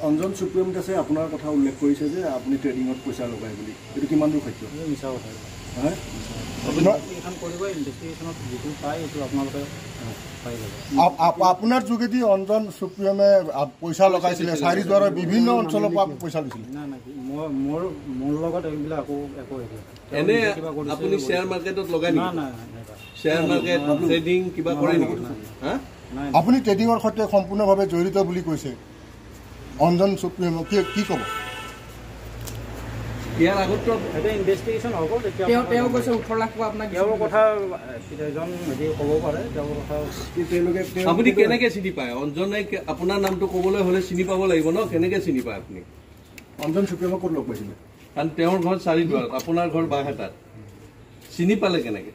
Anjan supreme দাসে আপোনাৰ কথা উল্লেখ কৰিছে যে আপুনি ট্ৰেডিঙত পইচা লগায় বুলি এইটো কিমান দূৰ সত্য মিছা কথা হয় ইনভেষ্টিগেশ্যন কৰিব ইনভেষ্টিগেশ্যনত যিটো পায় সেইটো আপোনালোকে পাই যাব আপোনাৰ যোগেদি অঞ্জন সুপ্ৰিমে পইচা লগাইছিলে চাৰিদ্বাৰৰ বিভিন্ন অঞ্চলৰ পৰা পইচা লৈছিলে না না মোৰ লগত এইবিলাক একো এনে আপুনি শ্বেয়াৰ মাৰ্কেটত লগাই না না শ্বেয়াৰ মাৰ্কেট ট্ৰেডিং কিবা কৰে নেকি হা আপুনি ট্ৰেডিঙৰ সৈতে সম্পূৰ্ণভাৱে জড়িত বুলি কৈছে অঞ্জন সুপ্ৰিম কি ক'ব ইয়াৰ আগত এটা ইনভেষ্টিগেশ্যন হ'ব তেওঁ কৈছে 18 লাখ আপোনাক তেওঁৰ কথা এজন হেৰি ক'ব পাৰে তেওঁৰ কথা আপুনি কেনেকৈ চিনি পায় অঞ্জনে আপোনাৰ নামটো ক'বলৈ হ'লে চিনি পাব লাগিব ন কেনেকৈ চিনি পায় আপুনি অঞ্জন সুপ্ৰিমক ক'ত লগ পাইছিলে কাৰণ তেওঁৰ ঘৰ চাৰিদুৱাৰত আপোনাৰ ঘৰ বাঁহেতাত চিনি পালে কেনেকৈ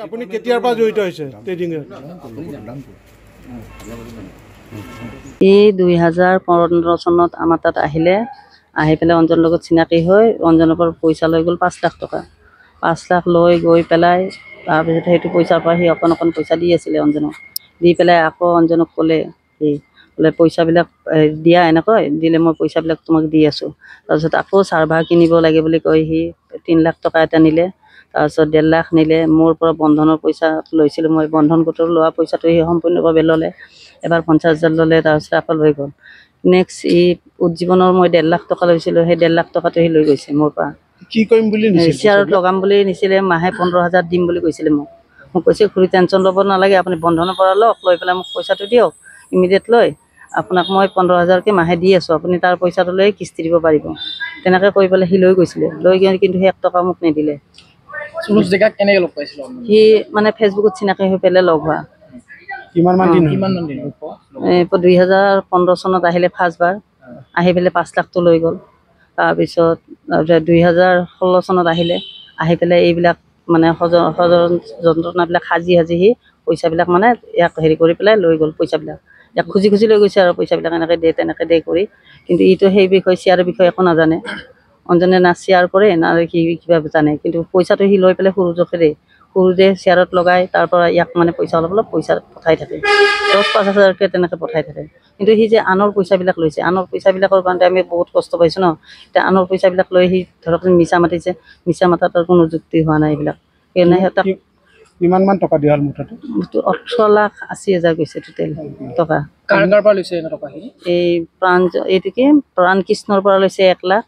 আপুনি কেতিয়াৰ পৰা জড়িত হৈছে ট্ৰেডিঙত এই 2015 চনত আমাৰ তাত আহি পেলাই অঞ্জনৰ লগত চিনাকি হৈ অঞ্জনৰ পৰা পইচা লৈ গ'ল 5 লাখ টকা 5 লাখ লৈ গৈ পেলাই তাৰপিছত সেইটো পইচাৰ পৰা সি অকণ পইচা দি আছিলে অঞ্জনক দি পেলাই আকৌ অঞ্জনক ক'লে বোলে পইচাবিলাক দিয়া এনেকৈ দিলে মই পইচাবিলাক তোমাক দি আছোঁ তাৰপিছত আকৌ চাৰ্ভাৰ কিনিব লাগে বুলি কৈ সি 3 লাখ টকা এটা নিলে তাৰপিছত 1.5 লাখ নিলে মোৰ পৰা বন্ধনৰ পইচা লৈছিলোঁ মই বন্ধন গোটৰ লোৱা পইচাটো সি সম্পূৰ্ণভাৱে ল'লে এবাৰ 50,000 ল'লে তাৰপিছত আকৌ লৈ গ'ল নেক্সট উজ্জীৱনৰ মই 1.5 লাখ টকা লৈছিলোঁ সেই 1.5 লাখ টকাটো সি লৈ গৈছে মোৰ পৰা কি কৰিম বুলি শ্বেয়াৰত লগাম বুলি নিছিলে মাহে 15,000 দিম বুলি কৈছিলে মোক কৈছে খুৰী টেনশ্যন ল'ব নালাগে আপুনি বন্ধনৰ পৰা লওক লৈ পেলাই মোক পইচাটো দিয়ক ইমিডিয়েট লৈ আপোনাক মই 15,000কৈ মাহে দি আছোঁ আপুনি তাৰ পইচাটো লৈ কিস্তি দিব পাৰিব তেনেকৈ কৈ পেলাই সি লৈ গৈছিলে লৈ গৈ কিন্তু সেই 1 টকা মোক নিদিলে জেগাত কেনেকৈ লগ পাইছিল সি মানে ফেচবুকত চিনাকি হৈ পেলাই লগ হোৱা কিমান মান দিন 2015 চনত আহিলে ফাৰ্ষ্টবাৰ আহি পেলাই 5 লাখটো লৈ গ'ল তাৰপিছত 2016 চনত আহি পেলাই এইবিলাক মানে যন্ত্ৰণাবিলাক সাজি সি পইচাবিলাক মানে ইয়াক হেৰি কৰি পেলাই লৈ গ'ল পইচাবিলাক ইয়াক খুজি লৈ গৈছে আৰু পইচাবিলাক এনেকৈ দে তেনেকৈ দে কৰি কিন্তু ইটো সেই বিষয়ে শ্বেয়াৰৰ বিষয়ে একো নাজানে অঞ্জনে না শ্বেয়াৰ কৰে না সি কিবা জানে কিন্তু পইচাটো সি লৈ পেলাই সৰুজে শ্বেয়াৰত লগাই তাৰ পৰা ইয়াক মানে পইচা অলপ পইচা পঠাই থাকে 10-5 হাজাৰকৈ তেনেকৈ পঠাই থাকে কিন্তু সি যে আনৰ পইচাবিলাক লৈছে আনৰ পইচাবিলাকৰ কাৰণে আমি বহুত কষ্ট পাইছোঁ ন এতিয়া আনৰ পইচাবিলাক লৈ সি ধৰক মিছা মাতিছে মিছা মাতাৰ কোনো যুক্তি হোৱা নাই এইবিলাক সেইকাৰণে সিহঁতক কিমান মান টকা দিয়া হ'ল মুঠতে 18,80,000 গৈছে টোটেল টকা কাৰ পৰা লৈছে এনে টকা এই প্ৰাণ কৃষ্ণৰ পৰা লৈছে 1 লাখ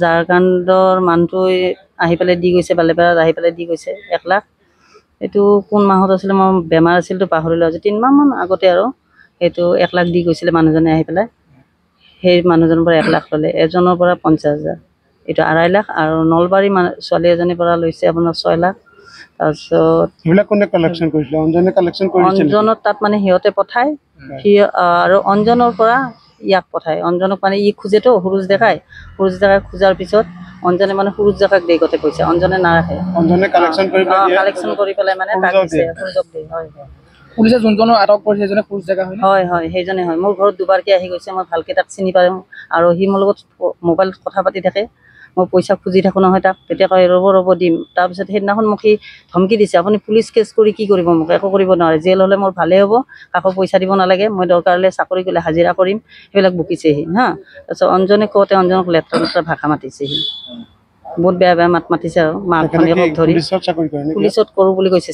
ঝাৰখণ্ডৰ মানুহটোৱে আহি পেলাই দি গৈছে বালেপাৰাত আহি পেলাই দি গৈছে 1 লাখ এইটো কোন মাহত আছিলে মই বেমাৰ আছিলতো পাহৰিলোঁ আজি 3 মাহমান আগতে আৰু সেইটো 1 লাখ দি গৈছিলে মানুহজনে আহি পেলাই সেই মানুহজনৰ পৰা 1 লাখ ল'লে এজনৰ পৰা 50,000 এইটো 2.5 লাখ আৰু নলবাৰী ছোৱালী এজনীৰ পৰা লৈছে আপোনাৰ 6 লাখ তাৰপিছত সেইবিলাক কোনে কালেকশ্যন কৰিছিলে অঞ্জনে কালেকশ্যন কৰিছিলে অঞ্জনৰ তাত মানে সিহঁতে পঠায় সি আৰু অঞ্জনৰ পৰা ইয়াক পঠায় অঞ্জনক মানে ই খোজেতো সৰুজ দেখাই খোজাৰ পিছত অঞ্জনে মানে সৰুজ জেগাক দেই গোটেই পইচা অঞ্জনে নাৰাখে অঞ্জনে কালেকশ্যন কৰি পেলাই মানে তাক দিছে সৰুজক দিয়ে হয় পুলিচে যোনজনক আটক কৰিছে সেইজনে সৰুজ জেগা হয় সেইজনে হয় মোৰ ঘৰত দুবাৰকৈ আহি গৈছে মই ভালকৈ তাক চিনি পাওঁ আৰু সি মোৰ লগত মোবাইলত কথা পাতি থাকে মই পইচা খুজি থাকোঁ নহয় তাক তেতিয়া কয় ৰ'ব দিম তাৰপিছত সেইদিনাখন মোক সি ধমকি দিছে আপুনি পুলিচ কেছ কৰি কি কৰিব মোক একো কৰিব নোৱাৰে জেল হ'লে মোৰ ভালেই হ'ব কাকো পইচা দিব নালাগে মই দৰকাৰ হ'লে চাকৰি কৰিলে হাজিৰা কৰিম সেইবিলাক বকিছে সি তাৰপিছত অঞ্জনে কওঁতে অঞ্জনক লেতেৰা ভাষা মাতিছে সি বহুত বেয়া মাত মাতিছে আৰু মাক ভনীয়েকক ধৰি পুলিচত কৰোঁ বুলি কৈছে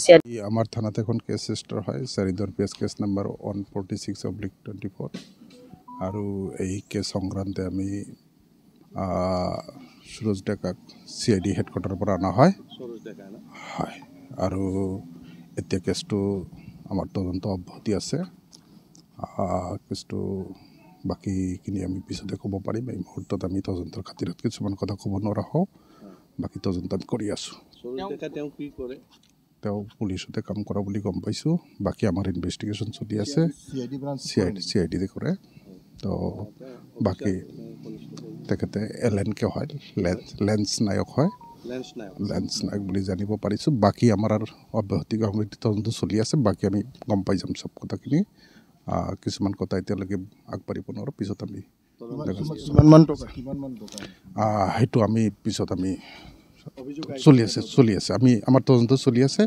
আমাৰ থানাত এখন কেছ ৰেজিষ্টাৰ হয় চাৰিদৰ কেছ নম্বৰ 146/24 আৰু এই কেছ সংক্ৰান্তে আমি সুৰজ ডেকাক CID হেডকোৱাৰ্টাৰৰ পৰা অনা হয় আৰু এতিয়া কেছটো আমাৰ তদন্ত অব্যাহতি আছে কেছটো বাকীখিনি আমি পিছতে ক'ব পাৰিম এই মুহূৰ্তত আমি তদন্তৰ খাতিৰত কিছুমান কথা ক'ব নোৱাৰা হওঁ বাকী তদন্ত আমি কৰি আছোঁ তেওঁ পুলিচতে কাম কৰা বুলি গম পাইছোঁ বাকী আমাৰ ইনভেষ্টিগেশ্যন চলি আছে CID কৰে তো বাকী তেখেতে LNK হয় লেন্স নায়ক হয় লেন্স নায়ক বুলি জানিব পাৰিছোঁ বাকী আমাৰ অব্যাহতি তদন্ত চলি আছে বাকী আমি গম পাই যাম চব কথাখিনি কিছুমান কথা এতিয়ালৈকে আগবাঢ়িব নোৱাৰোঁ পিছত আমি সেইটো আমি পিছত আমি চলি আছে আমি আমাৰ তদন্ত চলি আছে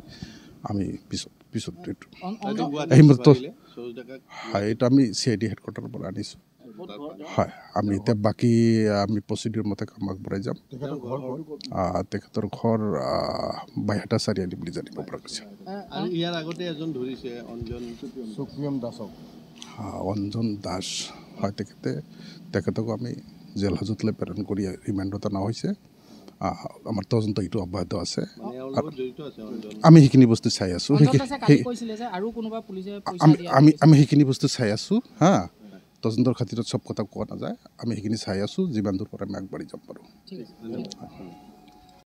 আমি পিছত হয় এইটো আমি CID হেডকোৱাৰ্টাৰৰ পৰা আনিছোঁ হয় আমি এতিয়া বাকী আমি প্ৰচিডিউৰ মতে কাম আগবঢ়াই যাম তেখেতৰ ঘৰ বাইহাটা চাৰিআলি বুলি জানিব পৰা গৈছে ইয়াৰ আগতে এজন ধৰিছে সুপ্ৰিয়ম দাসক অঞ্জন দাস হয় তেখেতকো আমি জেল হাজতলৈ প্ৰেৰণ কৰি ৰিমাণ্ডত অনা হৈছে আমাৰ তদন্ত এইটো অব্যাহত আছে আমি সেইখিনি বস্তু চাই আছোঁ আমি সেইখিনি বস্তু চাই আছোঁ হা তদন্তৰ খাতিৰত চব কথা কোৱা নাযায় আমি সেইখিনি চাই আছোঁ যিমান দূৰ পৰা আমি আগবাঢ়ি যাম পাৰোঁ